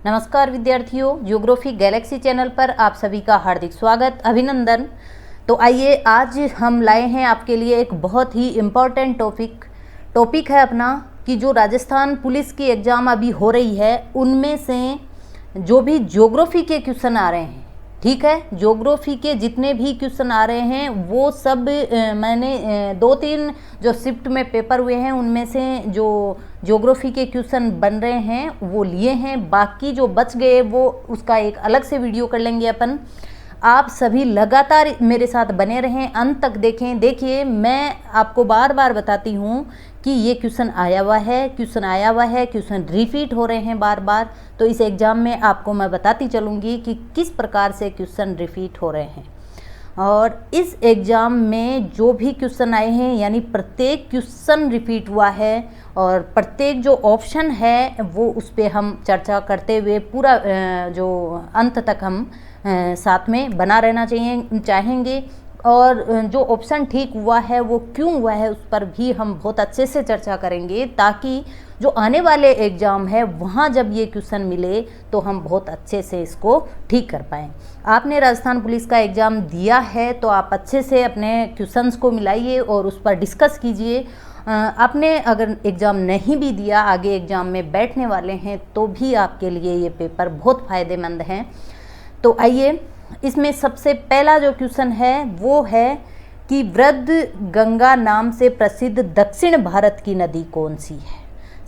नमस्कार विद्यार्थियों, geography Galaxy channel पर आप सभी का हार्दिक स्वागत, अभिनंदन। तो आइए आज हम लाए हैं आपके लिए एक बहुत ही इम्पॉर्टेंट टॉपिक है अपना कि जो राजस्थान पुलिस की एग्ज़ाम अभी हो रही है उनमें से जो भी ज्योग्राफी के क्वेश्चन आ रहे हैं, ठीक है, ज्योग्राफी के जितने भी क्वेश्चन आ रहे हैं वो सब मैंने 2-3 जो शिफ्ट में पेपर हुए हैं उनमें से जो ज्योग्राफी के क्वेश्चन बन रहे हैं वो लिए हैं। बाकी जो बच गए वो उसका एक अलग से वीडियो कर लेंगे अपन। आप सभी लगातार मेरे साथ बने रहें, अंत तक देखें। देखिए, मैं आपको बार बार बताती हूँ कि ये क्वेश्चन आया हुआ है, क्वेश्चन रिपीट हो रहे हैं बार बार। तो इस एग्ज़ाम में आपको मैं बताती चलूँगी कि किस प्रकार से क्वेश्चन रिपीट हो रहे हैं। और इस एग्ज़ाम में जो भी क्वेश्चन आए हैं यानी प्रत्येक क्वेश्चन रिपीट हुआ है और प्रत्येक जो ऑप्शन है वो उस पर हम चर्चा करते हुए पूरा जो अंत तक हम साथ में बना रहना चाहेंगे। और जो ऑप्शन ठीक हुआ है वो क्यों हुआ है उस पर भी हम बहुत अच्छे से चर्चा करेंगे, ताकि जो आने वाले एग्ज़ाम है वहाँ जब ये क्वेश्चन मिले तो हम बहुत अच्छे से इसको ठीक कर पाएँ। आपने राजस्थान पुलिस का एग्ज़ाम दिया है तो आप अच्छे से अपने क्वेश्चंस को मिलाइए और उस पर डिस्कस कीजिए। आपने अगर एग्ज़ाम नहीं भी दिया, आगे एग्ज़ाम में बैठने वाले हैं, तो भी आपके लिए ये पेपर बहुत फ़ायदेमंद हैं। तो आइए, इसमें सबसे पहला जो क्वेश्चन है वो है कि वृद्ध गंगा नाम से प्रसिद्ध दक्षिण भारत की नदी कौन सी है।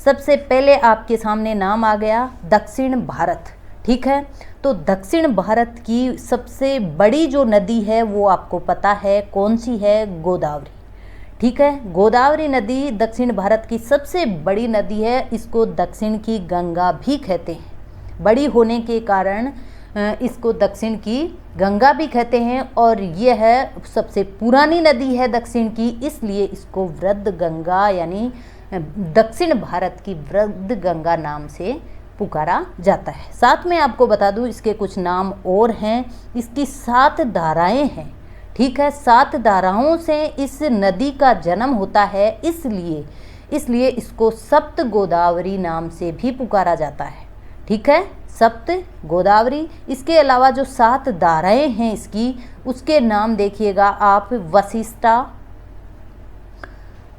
सबसे पहले आपके सामने नाम आ गया दक्षिण भारत, ठीक है। तो दक्षिण भारत की सबसे बड़ी जो नदी है वो आपको पता है कौन सी है, गोदावरी, ठीक है। गोदावरी नदी दक्षिण भारत की सबसे बड़ी नदी है। इसको दक्षिण की गंगा भी कहते हैं। बड़ी होने के कारण इसको दक्षिण की गंगा भी कहते हैं और यह है सबसे पुरानी नदी है दक्षिण की, इसलिए इसको वृद्ध गंगा यानी दक्षिण भारत की वृद्ध गंगा नाम से पुकारा जाता है। साथ में आपको बता दूं इसके कुछ नाम और हैं। इसकी 7 धाराएं हैं, ठीक है। 7 धाराओं से इस नदी का जन्म होता है, इसलिए इसको सप्त गोदावरी नाम से भी पुकारा जाता है, ठीक है, सप्त गोदावरी। इसके अलावा जो 7 धाराएं हैं इसकी, उसके नाम देखिएगा आप, वशिष्ठा,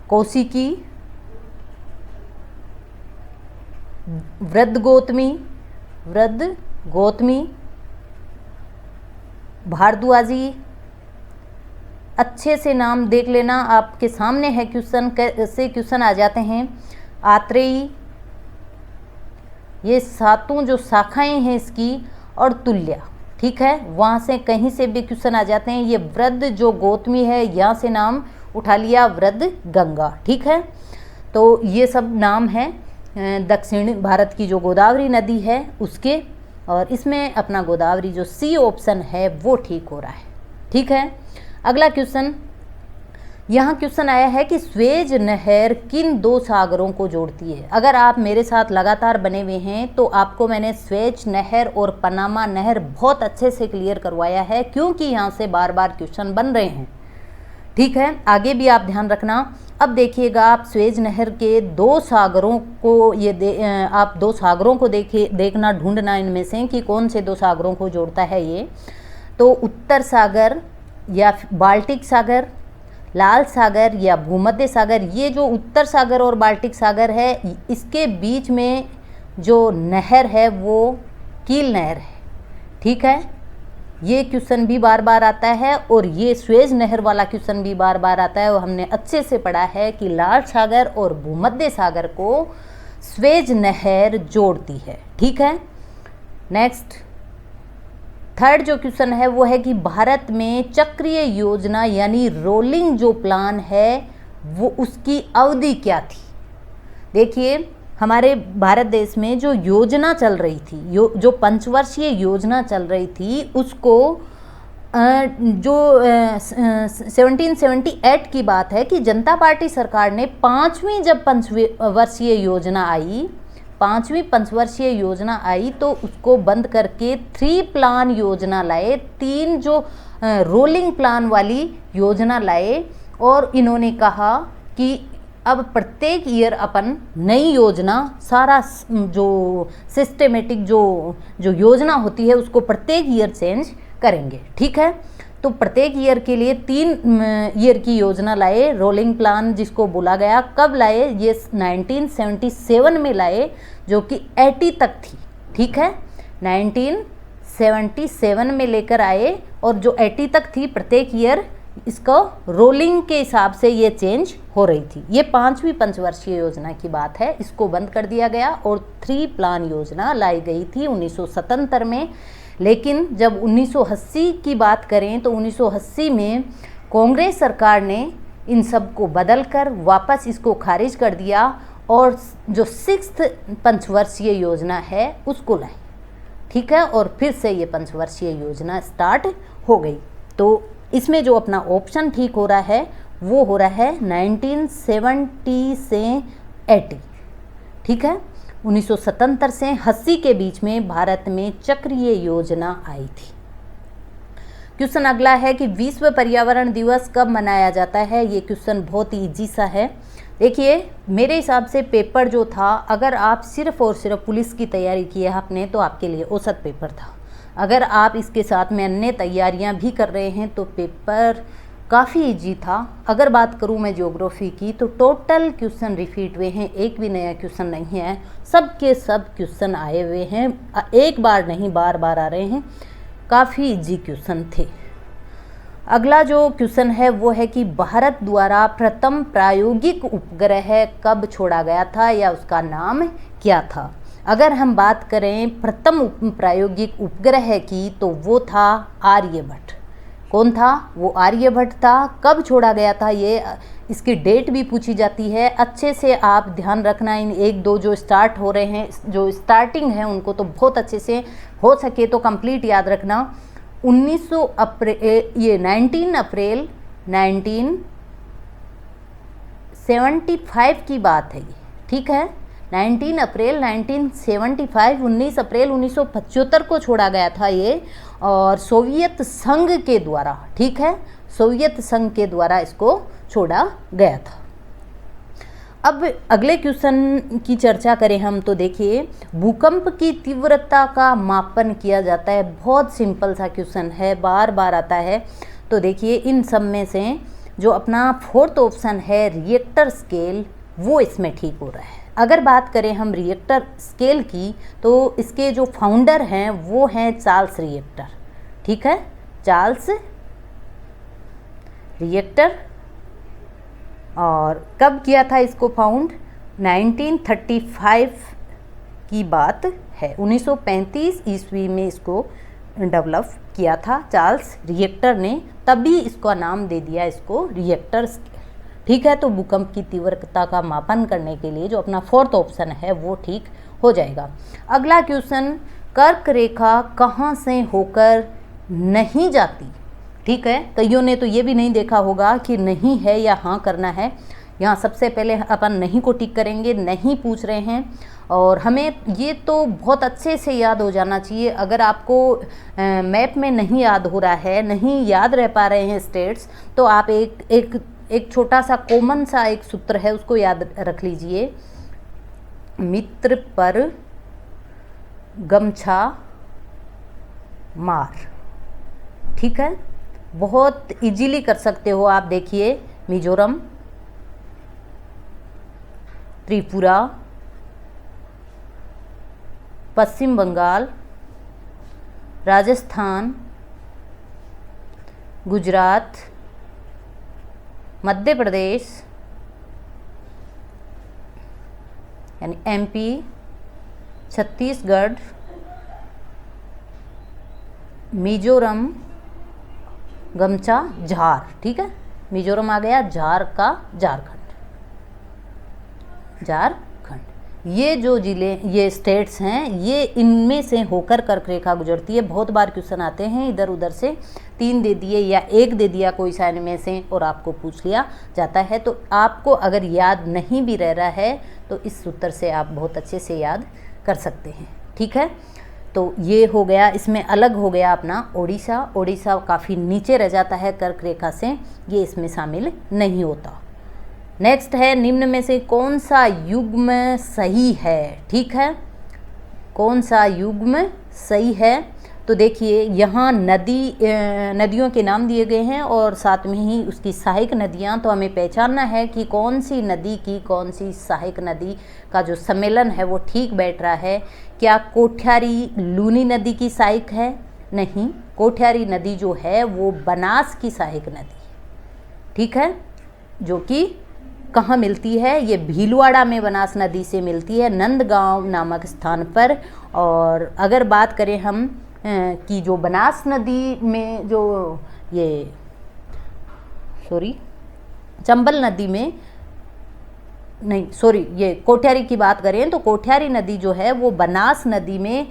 कौशिकी, वृद्ध गौतमी, भारद्वाजी। अच्छे से नाम देख लेना, आपके सामने है क्वेश्चन, कैसे क्वेश्चन आ जाते हैं। आत्रेयी, ये 7 जो शाखाएं हैं इसकी, और तुल्या, ठीक है, वहाँ से कहीं से भी क्वेश्चन आ जाते हैं। ये वृद्ध जो गौतमी है यहाँ से नाम उठा लिया, वृद्ध गंगा, ठीक है। तो ये सब नाम हैं दक्षिण भारत की जो गोदावरी नदी है उसके, और इसमें अपना गोदावरी जो सी ऑप्शन है वो ठीक हो रहा है, ठीक है। अगला क्वेश्चन, यहाँ क्वेश्चन आया है कि स्वेज नहर किन 2 सागरों को जोड़ती है। अगर आप मेरे साथ लगातार बने हुए हैं तो आपको मैंने स्वेज नहर और पनामा नहर बहुत अच्छे से क्लियर करवाया है, क्योंकि यहाँ से बार बार क्वेश्चन बन रहे हैं, ठीक है। आगे भी आप ध्यान रखना। अब देखिएगा, आप स्वेज नहर के 2 सागरों को आप 2 सागरों को देखना, ढूंढना इनमें से कि कौन से 2 सागरों को जोड़ता है ये। तो उत्तर सागर या बाल्टिक सागर, लाल सागर या भूमध्य सागर। ये जो उत्तर सागर और बाल्टिक सागर है, इसके बीच में जो नहर है वो कील नहर है, ठीक है। ये क्वेश्चन भी बार बार आता है और ये स्वेज नहर वाला क्वेश्चन भी बार बार आता है। और हमने अच्छे से पढ़ा है कि लाल सागर और भूमध्य सागर को स्वेज नहर जोड़ती है, ठीक है। नेक्स्ट, थर्ड जो क्वेश्चन है वो है कि भारत में चक्रीय योजना यानी रोलिंग जो प्लान है वो उसकी अवधि क्या थी। देखिए, हमारे भारत देश में जो योजना चल रही थी, जो पंचवर्षीय योजना चल रही थी, उसको जो 1778 की बात है कि जनता पार्टी सरकार ने 5वीं जब पंचवर्षीय योजना आई, 5वीं पंचवर्षीय योजना आई तो उसको बंद करके 3 प्लान योजना लाए, 3 जो रोलिंग प्लान वाली योजना लाए। और इन्होंने कहा कि अब प्रत्येक ईयर अपन नई योजना, सारा जो सिस्टेमेटिक जो योजना होती है उसको प्रत्येक ईयर चेंज करेंगे, ठीक है। तो प्रत्येक ईयर के लिए 3 ईयर की योजना लाए, रोलिंग प्लान जिसको बोला गया। कब लाए? ये 1977 में लाए, जो कि 80 तक थी, ठीक है। 1977 में लेकर आए और जो 80 तक थी प्रत्येक ईयर, इसको रोलिंग के हिसाब से ये चेंज हो रही थी। ये 5वीं पंचवर्षीय योजना की बात है, इसको बंद कर दिया गया और 3 प्लान योजना लाई गई थी 1977 में। लेकिन जब 1980 की बात करें तो 1980 में कांग्रेस सरकार ने इन सब को बदल कर वापस इसको खारिज कर दिया और जो 6th पंचवर्षीय योजना है उसको लाई, ठीक है। और फिर से ये पंचवर्षीय योजना स्टार्ट हो गई। तो इसमें जो अपना ऑप्शन ठीक हो रहा है वो हो रहा है 1970 से 80, ठीक है। 1977 से 80 के बीच में भारत में चक्रीय योजना आई थी। क्वेश्चन अगला है कि विश्व पर्यावरण दिवस कब मनाया जाता है। ये क्वेश्चन बहुत ही इजी सा है। देखिए, मेरे हिसाब से पेपर जो था, अगर आप सिर्फ और सिर्फ पुलिस की तैयारी की है आपने, तो आपके लिए औसत पेपर था। अगर आप इसके साथ में अन्य तैयारियां भी कर रहे हैं तो पेपर काफ़ी इजी था। अगर बात करूं मैं ज्योग्राफी की तो टोटल क्वेश्चन रिपीट हुए हैं, एक भी नया क्वेश्चन नहीं है, सब के सब क्वेश्चन आए हुए हैं, एक बार नहीं बार बार आ रहे हैं, काफ़ी इजी क्वेश्चन थे। अगला जो क्वेश्चन है वो है कि भारत द्वारा प्रथम प्रायोगिक उपग्रह कब छोड़ा गया था या उसका नाम क्या था। अगर हम बात करें प्रथम प्रायोगिक उपग्रह की तो वो था आर्यभट्ट। कौन था? वो आर्यभट्ट था। कब छोड़ा गया था, ये इसकी डेट भी पूछी जाती है। अच्छे से आप ध्यान रखना, इन 1-2 जो स्टार्ट हो रहे हैं, जो स्टार्टिंग है उनको तो बहुत अच्छे से हो सके तो कंप्लीट याद रखना। 19 अप्रैल 1975 की बात है ये, ठीक है। 19 अप्रैल 1975, 19 अप्रैल 1975 को छोड़ा गया था ये, और सोवियत संघ के द्वारा, ठीक है, सोवियत संघ के द्वारा इसको छोड़ा गया था। अब अगले क्वेश्चन की चर्चा करें हम तो देखिए, भूकंप की तीव्रता का मापन किया जाता है। बहुत सिंपल सा क्वेश्चन है, बार बार आता है। तो देखिए, इन सब में से जो अपना 4th ऑप्शन है रिएक्टर स्केल, वो इसमें ठीक हो रहा है। अगर बात करें हम रिएक्टर स्केल की तो इसके जो फाउंडर हैं वो हैं चार्ल्स रिएक्टर, ठीक है, चार्ल्स रिएक्टर। और कब किया था इसको फाउंड? 1935 की बात है। 1935 ईस्वी में इसको डेवलप किया था चार्ल्स रिएक्टर ने, तभी इसका नाम दे दिया इसको रिएक्टर स्केल, ठीक है। तो भूकंप की तीव्रता का मापन करने के लिए जो अपना 4th ऑप्शन है वो ठीक हो जाएगा। अगला क्वेश्चन, कर्क रेखा कहाँ से होकर नहीं जाती, ठीक है। कईयों ने तो ये भी नहीं देखा होगा कि नहीं है या हाँ करना है। यहाँ सबसे पहले अपन नहीं को टिक करेंगे, नहीं पूछ रहे हैं, और हमें ये तो बहुत अच्छे से याद हो जाना चाहिए। अगर आपको मैप में नहीं याद हो रहा है, नहीं याद रह पा रहे हैं स्टेट्स, तो आप एक छोटा सा कॉमन सा एक सूत्र है उसको याद रख लीजिए, मित्र पर गमछा मार, ठीक है। बहुत इजीली कर सकते हो आप। देखिए, मिजोरम, त्रिपुरा, पश्चिम बंगाल, राजस्थान, गुजरात, मध्य प्रदेश यानी MP, छत्तीसगढ़, मिजोरम, गमछा, झार, ठीक है। मिजोरम आ गया, झार का झारखंड, ये जो जिले, ये स्टेट्स हैं, ये इनमें से होकर कर्क रेखा गुजरती है। बहुत बार क्वेश्चन आते हैं इधर उधर से, 3 दे दिए या 1 दे दिया कोई सा इनमें से और आपको पूछ लिया जाता है। तो आपको अगर याद नहीं भी रह रहा है तो इस सूत्र से आप बहुत अच्छे से याद कर सकते हैं, ठीक है। तो ये हो गया, इसमें अलग हो गया अपना ओडिशा काफ़ी नीचे रह जाता है कर्क रेखा से, ये इसमें शामिल नहीं होता। नेक्स्ट है निम्न में से कौन सा युग्म सही है। ठीक है, कौन सा युग्म सही है। तो देखिए यहाँ नदियों के नाम दिए गए हैं और साथ में ही उसकी सहायक नदियाँ। तो हमें पहचानना है कि कौन सी नदी की कौन सी सहायक नदी का जो सम्मेलन है वो ठीक बैठ रहा है। क्या कोठ्यारी लूनी नदी की सहायक है? नहीं, कोठ्यारी नदी जो है वो बनास की सहायक नदी, ठीक है, जो कि कहाँ मिलती है? ये भीलवाड़ा में बनास नदी से मिलती है, नंदगांव नामक स्थान पर। और अगर बात करें हम कि जो बनास नदी में जो ये चंबल नदी में नहीं, ये कोठ्यारी की बात करें तो कोठ्यारी नदी जो है वो बनास नदी में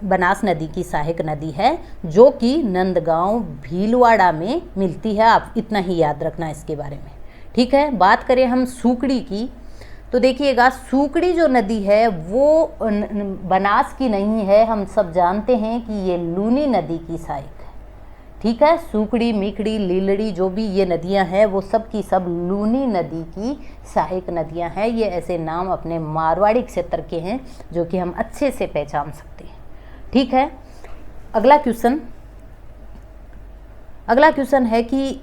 बनास नदी की सहायक नदी है, जो कि नंदगांव भीलवाड़ा में मिलती है। आप इतना ही याद रखना इसके बारे में, ठीक है। बात करें हम सूकड़ी की, तो देखिएगा सूकड़ी जो नदी है वो बनास की नहीं है, हम सब जानते हैं कि ये लूनी नदी की सहायक है, ठीक है। सूकड़ी, मिखड़ी, लीलड़ी जो भी ये नदियां हैं वो सब की सब लूनी नदी की सहायक नदियां हैं। ये ऐसे नाम अपने मारवाड़ी क्षेत्र के हैं जो कि हम अच्छे से पहचान सकते हैं, ठीक है। अगला क्वेश्चन है कि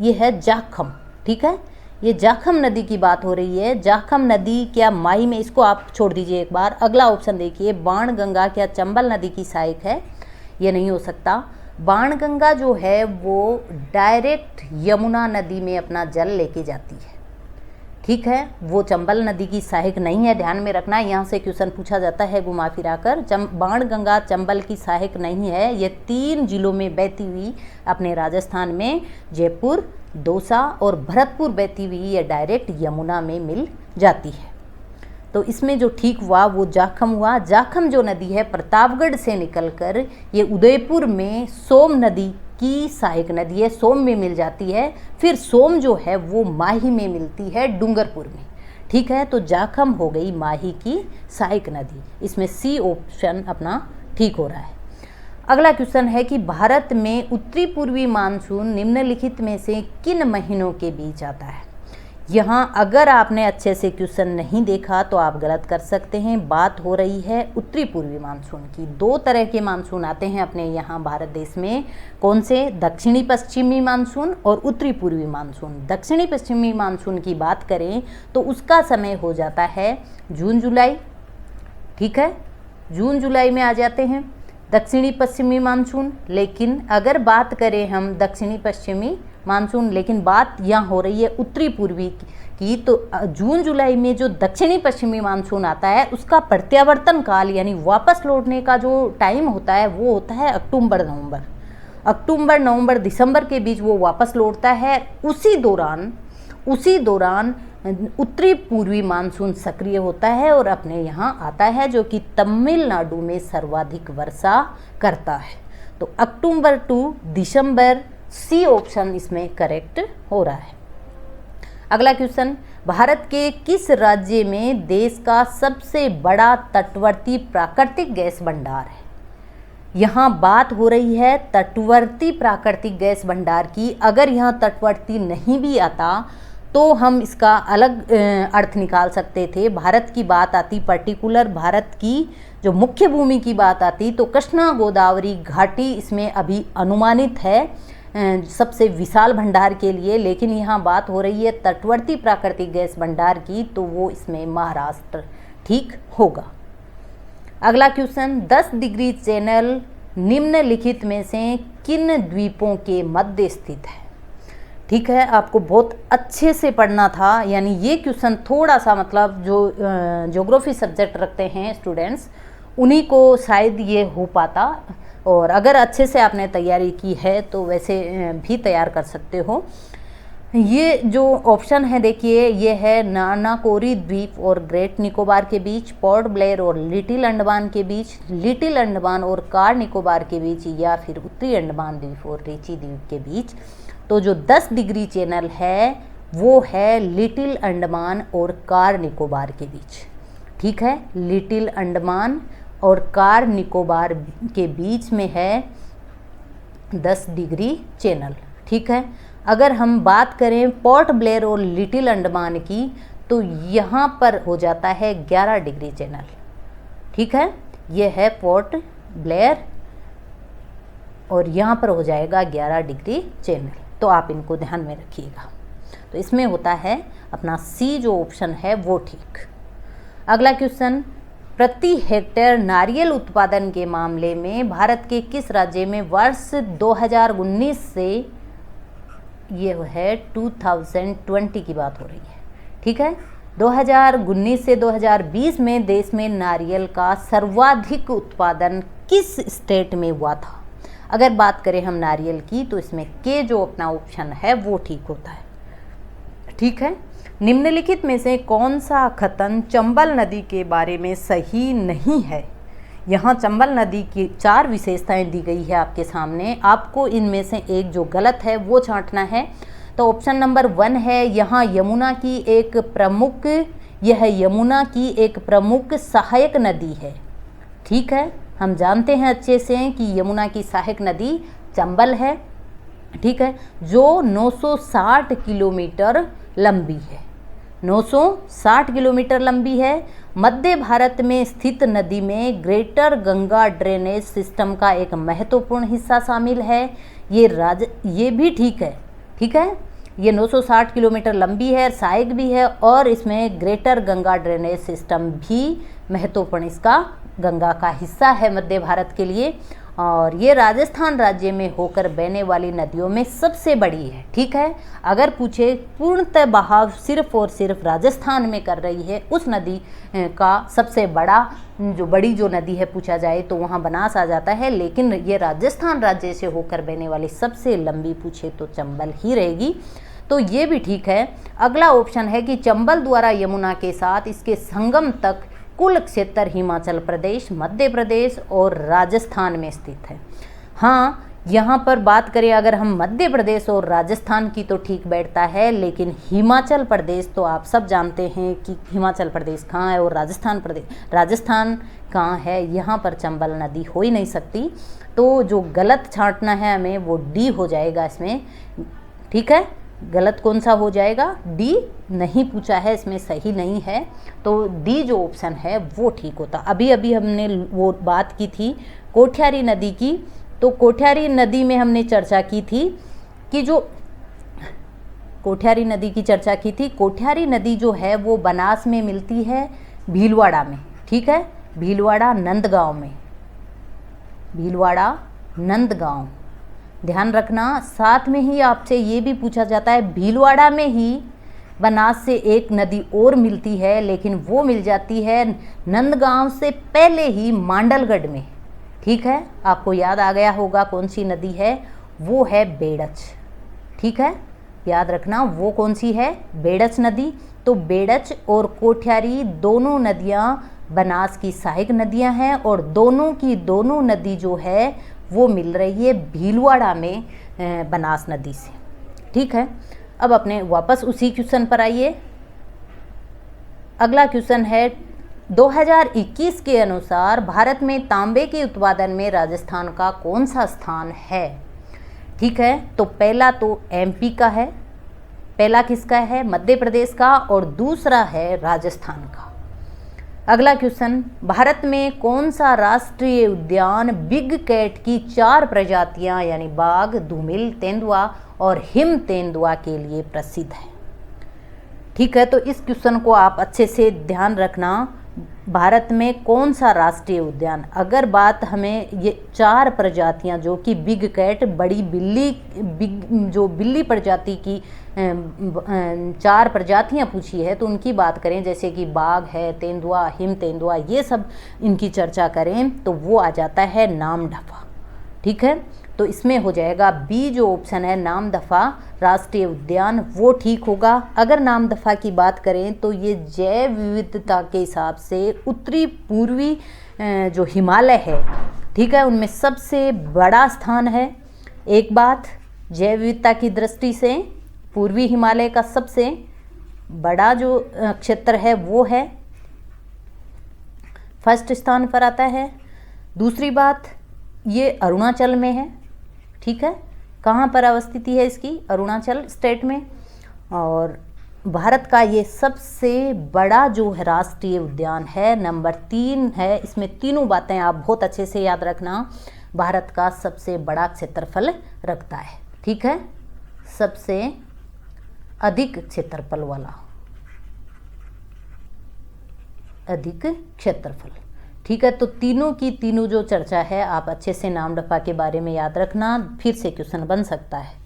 ये है जाखम, ठीक है। ये जाखम नदी की बात हो रही है। जाखम नदी क्या माही में, इसको आप छोड़ दीजिए एक बार। अगला ऑप्शन देखिए, बाणगंगा क्या चंबल नदी की सहायक है? ये नहीं हो सकता। बाणगंगा जो है वो डायरेक्ट यमुना नदी में अपना जल लेके जाती है, ठीक है। वो चंबल नदी की सहायक नहीं है, ध्यान में रखना। यहाँ से क्वेश्चन पूछा जाता है घुमा फिरा कर। बाणगंगा चंबल की सहायक नहीं है। ये 3 जिलों में बहती हुई अपने राजस्थान में जयपुर, दौसा और भरतपुर बहती हुई ये डायरेक्ट यमुना में मिल जाती है। तो इसमें जो ठीक हुआ वो जाखम हुआ। जाखम जो नदी है प्रतापगढ़ से निकलकर ये उदयपुर में सोम नदी की सहायक नदी है, सोम में मिल जाती है। फिर सोम जो है वो माही में मिलती है, डूंगरपुर में, ठीक है। तो जाखम हो गई माही की सहायक नदी। इसमें सी ऑप्शन अपना ठीक हो रहा है। अगला क्वेश्चन है कि भारत में उत्तरी पूर्वी मानसून निम्नलिखित में से किन महीनों के बीच आता है? यहाँ अगर आपने अच्छे से क्वेश्चन नहीं देखा तो आप गलत कर सकते हैं। बात हो रही है उत्तरी पूर्वी मानसून की। 2 तरह के मानसून आते हैं अपने यहाँ भारत देश में। कौन से? दक्षिणी पश्चिमी मानसून और उत्तरी पूर्वी मानसून। दक्षिणी पश्चिमी मानसून की बात करें तो उसका समय हो जाता है जून जुलाई, ठीक है। जून जुलाई में आ जाते हैं दक्षिणी पश्चिमी मानसून। लेकिन अगर बात करें हम दक्षिणी पश्चिमी मानसून, लेकिन बात यहाँ हो रही है उत्तरी पूर्वी की, तो जून जुलाई में जो दक्षिणी पश्चिमी मानसून आता है उसका प्रत्यावर्तन काल यानी वापस लौटने का जो टाइम होता है वो होता है अक्टूबर नवंबर दिसंबर के बीच वो वापस लौटता है। उसी दौरान उत्तरी पूर्वी मानसून सक्रिय होता है और अपने यहाँ आता है, जो कि तमिलनाडु में सर्वाधिक वर्षा करता है। तो अक्टूबर टू दिसंबर, सी ऑप्शन इसमें करेक्ट हो रहा है। अगला क्वेश्चन, भारत के किस राज्य में देश का सबसे बड़ा तटवर्ती प्राकृतिक गैस भंडार है? यहाँ बात हो रही है तटवर्ती प्राकृतिक गैस भंडार की। अगर यहाँ तटवर्ती नहीं भी आता तो हम इसका अलग अर्थ निकाल सकते थे। भारत की बात आती, पर्टिकुलर भारत की जो मुख्य भूमि की बात आती, तो कृष्णा गोदावरी घाटी इसमें अभी अनुमानित है सबसे विशाल भंडार के लिए। लेकिन यहाँ बात हो रही है तटवर्ती प्राकृतिक गैस भंडार की, तो वो इसमें महाराष्ट्र ठीक होगा। अगला क्वेश्चन, 10 डिग्री चैनल निम्नलिखित में से किन द्वीपों के मध्य स्थित है? ठीक है, आपको बहुत अच्छे से पढ़ना था। यानी ये क्वेश्चन थोड़ा सा मतलब जो ज्योग्राफी सब्जेक्ट रखते हैं स्टूडेंट्स, उन्हीं को शायद ये हो पाता। और अगर अच्छे से आपने तैयारी की है तो वैसे भी तैयार कर सकते हो। ये जो ऑप्शन है देखिए, ये है नानाकोरी द्वीप और ग्रेट निकोबार के बीच, पोर्ट ब्लेयर और लिटिल अंडमान के बीच, लिटिल अंडमान और कार निकोबार के बीच, या फिर उत्तरी अंडमान द्वीप और रिची द्वीप के बीच। तो जो 10 डिग्री चैनल है वो है लिटिल अंडमान और कार निकोबार के बीच, ठीक है। लिटिल अंडमान और कार निकोबार के बीच में है 10 डिग्री चैनल, ठीक है। अगर हम बात करें पोर्ट ब्लेयर और लिटिल अंडमान की, तो यहाँ पर हो जाता है 11 डिग्री चैनल। ठीक है, ये है पोर्ट ब्लेयर और यहाँ पर हो जाएगा 11 डिग्री चैनल। तो आप इनको ध्यान में रखिएगा। तो इसमें होता है अपना सी जो ऑप्शन है वो ठीक। अगला क्वेश्चन, प्रति हेक्टेयर नारियल उत्पादन के मामले में भारत के किस राज्य में वर्ष 2019 से, ये है 2020 की बात हो रही है, ठीक है, 2019 से 2020 में देश में नारियल का सर्वाधिक उत्पादन किस स्टेट में हुआ था? अगर बात करें हम नारियल की, तो इसमें के जो अपना ऑप्शन है वो ठीक होता है। ठीक है, निम्नलिखित में से कौन सा कथन चंबल नदी के बारे में सही नहीं है? यहाँ चंबल नदी की 4 विशेषताएं दी गई है आपके सामने, आपको इनमें से एक जो गलत है वो छांटना है। तो ऑप्शन नंबर 1 है, यहाँ यमुना की एक प्रमुख, यह यमुना की एक प्रमुख सहायक नदी है। ठीक है, हम जानते हैं अच्छे से कि यमुना की सहायक नदी चंबल है। ठीक है, जो 960 किलोमीटर लंबी है, 960 किलोमीटर लंबी है। मध्य भारत में स्थित नदी में ग्रेटर गंगा ड्रेनेज सिस्टम का एक महत्वपूर्ण हिस्सा शामिल है। ये भी ठीक है। ठीक है, ये 960 किलोमीटर लंबी है, सहायक भी है और इसमें ग्रेटर गंगा ड्रेनेज सिस्टम भी महत्वपूर्ण इसका गंगा का हिस्सा है मध्य भारत के लिए। और ये राजस्थान राज्य में होकर बहने वाली नदियों में सबसे बड़ी है। ठीक है, अगर पूछे पूर्णतः बहाव सिर्फ और सिर्फ राजस्थान में कर रही है, उस नदी का सबसे बड़ा जो नदी है पूछा जाए तो वहाँ बनास आ जाता है, लेकिन ये राजस्थान राज्य से होकर बहने वाली सबसे लंबी पूछे तो चंबल ही रहेगी। तो ये भी ठीक है। अगला ऑप्शन है कि चंबल द्वारा यमुना के साथ इसके संगम तक कुल क्षेत्र हिमाचल प्रदेश, मध्य प्रदेश और राजस्थान में स्थित है। हाँ, यहाँ पर बात करें अगर हम मध्य प्रदेश और राजस्थान की तो ठीक बैठता है, लेकिन हिमाचल प्रदेश तो आप सब जानते हैं कि हिमाचल प्रदेश कहाँ है और राजस्थान कहाँ है, यहाँ पर चंबल नदी हो ही नहीं सकती। तो जो गलत छांटना है हमें वो डी हो जाएगा इसमें। ठीक है, गलत कौन सा हो जाएगा? डी नहीं पूछा है, इसमें सही नहीं है, तो डी जो ऑप्शन है वो ठीक होता। अभी हमने वो बात की थी कोठियारी नदी की, तो कोठियारी नदी में हमने चर्चा की थी कि जो कोठियारी नदी की चर्चा की थी, कोठियारी नदी जो है वो बनास में मिलती है भीलवाड़ा में। ठीक है, भीलवाड़ा नंदगांव में, भीलवाड़ा नंदगांव ध्यान रखना। साथ में ही आपसे ये भी पूछा जाता है भीलवाड़ा में ही बनास से एक नदी और मिलती है, लेकिन वो मिल जाती है नंदगांव से पहले ही मांडलगढ़ में। ठीक है, आपको याद आ गया होगा कौन सी नदी है, वो है बेड़च। ठीक है, याद रखना वो कौन सी है, बेड़च नदी। तो बेड़च और कोठियारी दोनों नदियाँ बनास की सहायक नदियाँ हैं और दोनों की दोनों नदी जो है वो मिल रही है भीलवाड़ा में बनास नदी से। ठीक है, अब अपने वापस उसी क्वेश्चन पर आइए। अगला क्वेश्चन है 2021 के अनुसार भारत में तांबे के उत्पादन में राजस्थान का कौन सा स्थान है? ठीक है, तो पहला तो एमपी का है, पहला किसका है? मध्य प्रदेश का, और दूसरा है राजस्थान का। अगला क्वेश्चन, भारत में कौन सा राष्ट्रीय उद्यान बिग कैट की 4 प्रजातियां यानी बाघ, धूमिल, तेंदुआ और हिम तेंदुआ के लिए प्रसिद्ध है? ठीक है, तो इस क्वेश्चन को आप अच्छे से ध्यान रखना। भारत में कौन सा राष्ट्रीय उद्यान, अगर बात हमें ये 4 प्रजातियां जो कि बिग कैट बड़ी बिल्ली, जो बिल्ली प्रजाति की 4 प्रजातियां पूछी है तो उनकी बात करें, जैसे कि बाघ है, तेंदुआ, हिम तेंदुआ, ये सब इनकी चर्चा करें तो वो आ जाता है नामदफा। ठीक है, तो इसमें हो जाएगा बी जो ऑप्शन है नामदफा राष्ट्रीय उद्यान, वो ठीक होगा। अगर नामदफा की बात करें तो ये जैव विविधता के हिसाब से उत्तरी पूर्वी जो हिमालय है, ठीक है, उनमें सबसे बड़ा स्थान है। एक बात जैव विविधता की दृष्टि से पूर्वी हिमालय का सबसे बड़ा जो क्षेत्र है वो है फर्स्ट स्थान पर आता है। दूसरी बात ये अरुणाचल में है। ठीक है, कहाँ पर अवस्थिति है इसकी? अरुणाचल स्टेट में। और भारत का ये सबसे बड़ा जो है राष्ट्रीय उद्यान है, नंबर 3 है। इसमें तीनों बातें आप बहुत अच्छे से याद रखना। भारत का सबसे बड़ा क्षेत्रफल रखता है, ठीक है, सबसे अधिक क्षेत्रफल वाला, अधिक क्षेत्रफल, ठीक है। तो तीनों की तीनों जो चर्चा है आप अच्छे से नामदफा के बारे में याद रखना, फिर से क्वेश्चन बन सकता है।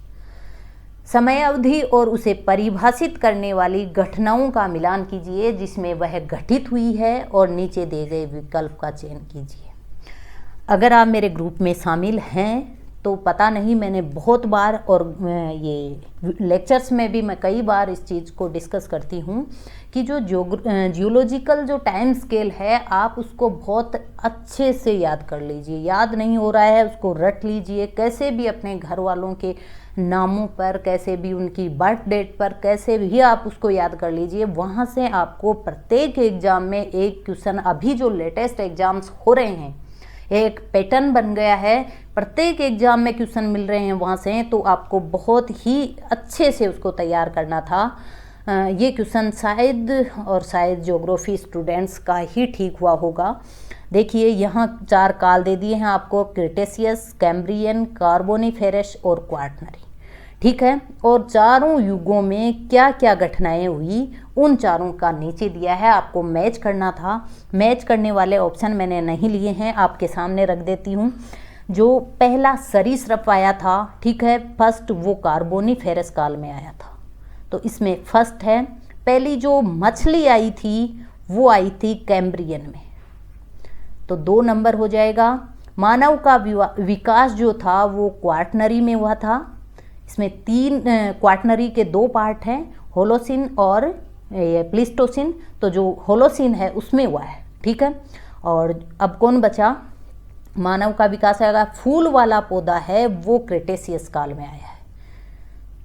समय अवधि और उसे परिभाषित करने वाली घटनाओं का मिलान कीजिए जिसमें वह घटित हुई है और नीचे दिए गए विकल्प का चयन कीजिए। अगर आप मेरे ग्रुप में शामिल हैं तो पता नहीं, मैंने बहुत बार और ये लेक्चर्स में भी मैं कई बार इस चीज़ को डिस्कस करती हूँ कि जो जियोलॉजिकल जो टाइम स्केल है आप उसको बहुत अच्छे से याद कर लीजिए। याद नहीं हो रहा है उसको रट लीजिए, कैसे भी अपने घर वालों के नामों पर, कैसे भी उनकी बर्थ डेट पर, कैसे भी आप उसको याद कर लीजिए। वहाँ से आपको प्रत्येक एग्ज़ाम में एक क्वेश्चन, अभी जो लेटेस्ट एग्ज़ाम्स हो रहे हैं एक पैटर्न बन गया है, प्रत्येक एग्जाम में क्वेश्चन मिल रहे हैं वहाँ से, तो आपको बहुत ही अच्छे से उसको तैयार करना था। ये क्वेश्चन शायद ज्योग्राफी स्टूडेंट्स का ही ठीक हुआ होगा। देखिए यहाँ 4 काल दे दिए हैं आपको, क्रिटेशियस, कैम्ब्रियन, कार्बोनिफेरस और क्वार्टनरी, ठीक है। और चारों युगों में क्या क्या घटनाएं हुई उन चारों का नीचे दिया है, आपको मैच करना था। मैच करने वाले ऑप्शन मैंने नहीं लिए हैं, आपके सामने रख देती हूँ। जो पहला सरीसृप आया था, ठीक है, फर्स्ट, वो कार्बोनिफेरस काल में आया था, तो इसमें फर्स्ट है। पहली जो मछली आई थी वो आई थी कैम्ब्रियन में, तो 2 नंबर हो जाएगा। मानव का विकास जो था वो क्वार्टनरी में हुआ था। इसमें 3 क्वार्टनरी के 2 पार्ट हैं, होलोसिन और प्लीस्टोसिन, तो जो होलोसिन है उसमें हुआ है, ठीक है। और अब कौन बचा? मानव का विकास आएगा, फूल वाला पौधा है वो क्रेटेशियस काल में आया है,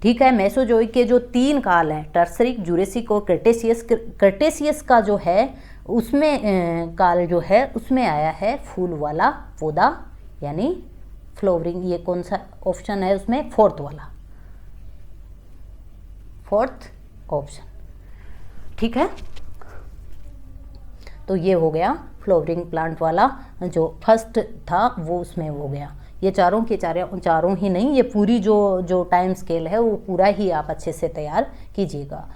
ठीक है। मेसोजोइक के जो 3 काल हैं, टर्सरिक, जुरेसिक और क्रेटेशियस का जो है उसमें काल जो है उसमें आया है फूल वाला पौधा यानी फ्लोवरिंग। ये कौन सा ऑप्शन है उसमें? 4th वाला, 4th ऑप्शन, ठीक है। तो ये हो गया फ्लोवरिंग प्लांट वाला, जो फर्स्ट था वो उसमें हो गया। ये चारों के चारों ही नहीं, ये पूरी जो टाइम स्केल है वो पूरा ही आप अच्छे से तैयार कीजिएगा।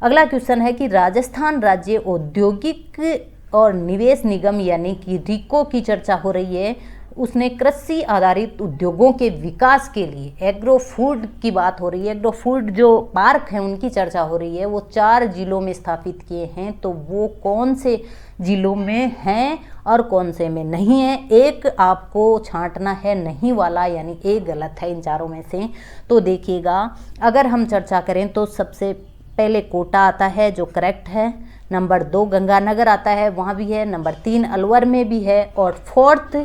अगला क्वेश्चन है कि राजस्थान राज्य औद्योगिक और निवेश निगम यानी कि रिको की चर्चा हो रही है। उसने कृषि आधारित उद्योगों के विकास के लिए एग्रो फूड की बात हो रही है। एग्रो फूड जो पार्क हैं उनकी चर्चा हो रही है। वो 4 जिलों में स्थापित किए हैं, तो वो कौन से जिलों में हैं और कौन से में नहीं है? एक आपको छांटना है नहीं वाला, यानी एक गलत है इन चारों में से। तो देखिएगा, अगर हम चर्चा करें तो सबसे पहले कोटा आता है जो करेक्ट है, नंबर 2 गंगानगर आता है, वहाँ भी है, नंबर 3 अलवर में भी है, और 4th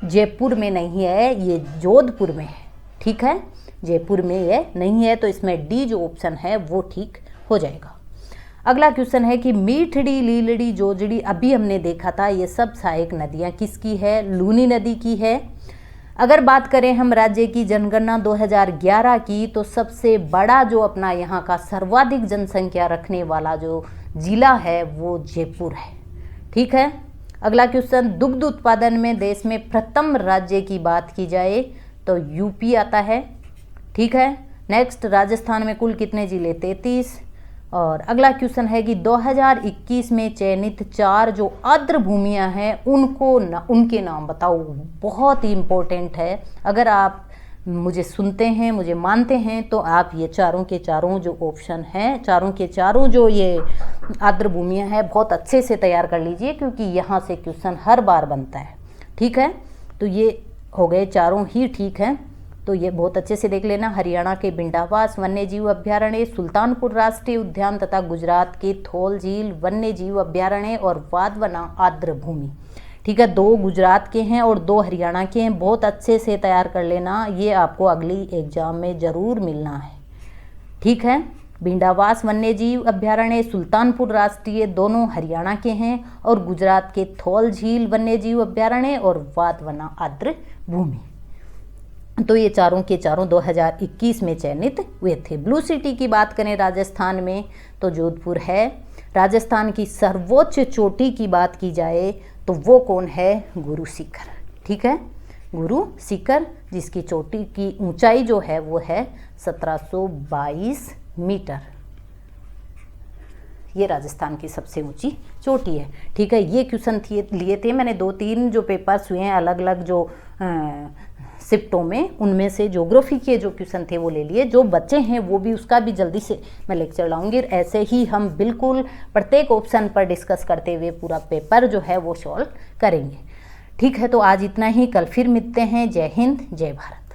जयपुर में नहीं है, ये जोधपुर में है, ठीक है। जयपुर में ये नहीं है, तो इसमें डी जो ऑप्शन है वो ठीक हो जाएगा। अगला क्वेश्चन है कि मीठड़ी, लीलड़ी, जोजड़ी अभी हमने देखा था, ये सब सहायक नदियाँ किसकी है? लूनी नदी की है। अगर बात करें हम राज्य की जनगणना 2011 की, तो सबसे बड़ा जो अपना यहाँ का सर्वाधिक जनसंख्या रखने वाला जो जिला है वो जयपुर है, ठीक है। अगला क्वेश्चन, दुग्ध उत्पादन में देश में प्रथम राज्य की बात की जाए तो यूपी आता है, ठीक है। नेक्स्ट, राजस्थान में कुल कितने जिले? 33। और अगला क्वेश्चन है कि 2021 में चयनित 4 जो आर्द्र भूमियां हैं उनके नाम बताओ। बहुत ही इम्पोर्टेंट है, अगर आप मुझे सुनते हैं, मुझे मानते हैं, तो आप ये चारों के चारों जो ऑप्शन हैं, चारों के चारों जो ये आर्द्र भूमियां हैं बहुत अच्छे से तैयार कर लीजिए, क्योंकि यहाँ से क्वेश्चन हर बार बनता है, ठीक है। तो ये हो गए चारों ही ठीक हैं, तो ये बहुत अच्छे से देख लेना। हरियाणा के भिंडावास वन्य जीव अभ्यारण्य, सुल्तानपुर राष्ट्रीय उद्यान तथा गुजरात के थोल झील वन्य जीव अभ्यारण्य और वाधवना आर्द्र भूमि, ठीक है। 2 गुजरात के हैं और 2 हरियाणा के हैं, बहुत अच्छे से तैयार कर लेना, ये आपको अगली एग्जाम में ज़रूर मिलना है, ठीक है। भिंडावास वन्य जीव अभ्यारण्य, सुल्तानपुर राष्ट्रीय दोनों हरियाणा के हैं, और गुजरात के थोल झील वन्य जीव अभ्यारण्य और वाधवना आर्द्र भूमि। तो ये चारों के चारों 2021 में चयनित हुए थे। ब्लू सिटी की बात करें राजस्थान में तो जोधपुर है। राजस्थान की सर्वोच्च चोटी की बात की जाए तो वो कौन है? गुरु शिखर। ठीक है, गुरु शिखर, जिसकी चोटी की ऊंचाई जो है वो है 1722 मीटर। ये राजस्थान की सबसे ऊंची चोटी है। ठीक है, ये क्वेश्चन लिए थे मैंने 2-3 जो पेपर्स हुए हैं अलग अलग जो शिफ्टों में, उनमें से ज्योग्राफी के जो क्वेश्चन थे वो ले लिए। जो बच्चे हैं वो भी उसका भी जल्दी से मैं लेक्चर लाऊंगी। ऐसे ही हम बिल्कुल प्रत्येक ऑप्शन पर डिस्कस करते हुए पूरा पेपर जो है वो सॉल्व करेंगे। ठीक है, तो आज इतना ही, कल फिर मिलते हैं। जय हिंद, जय भारत।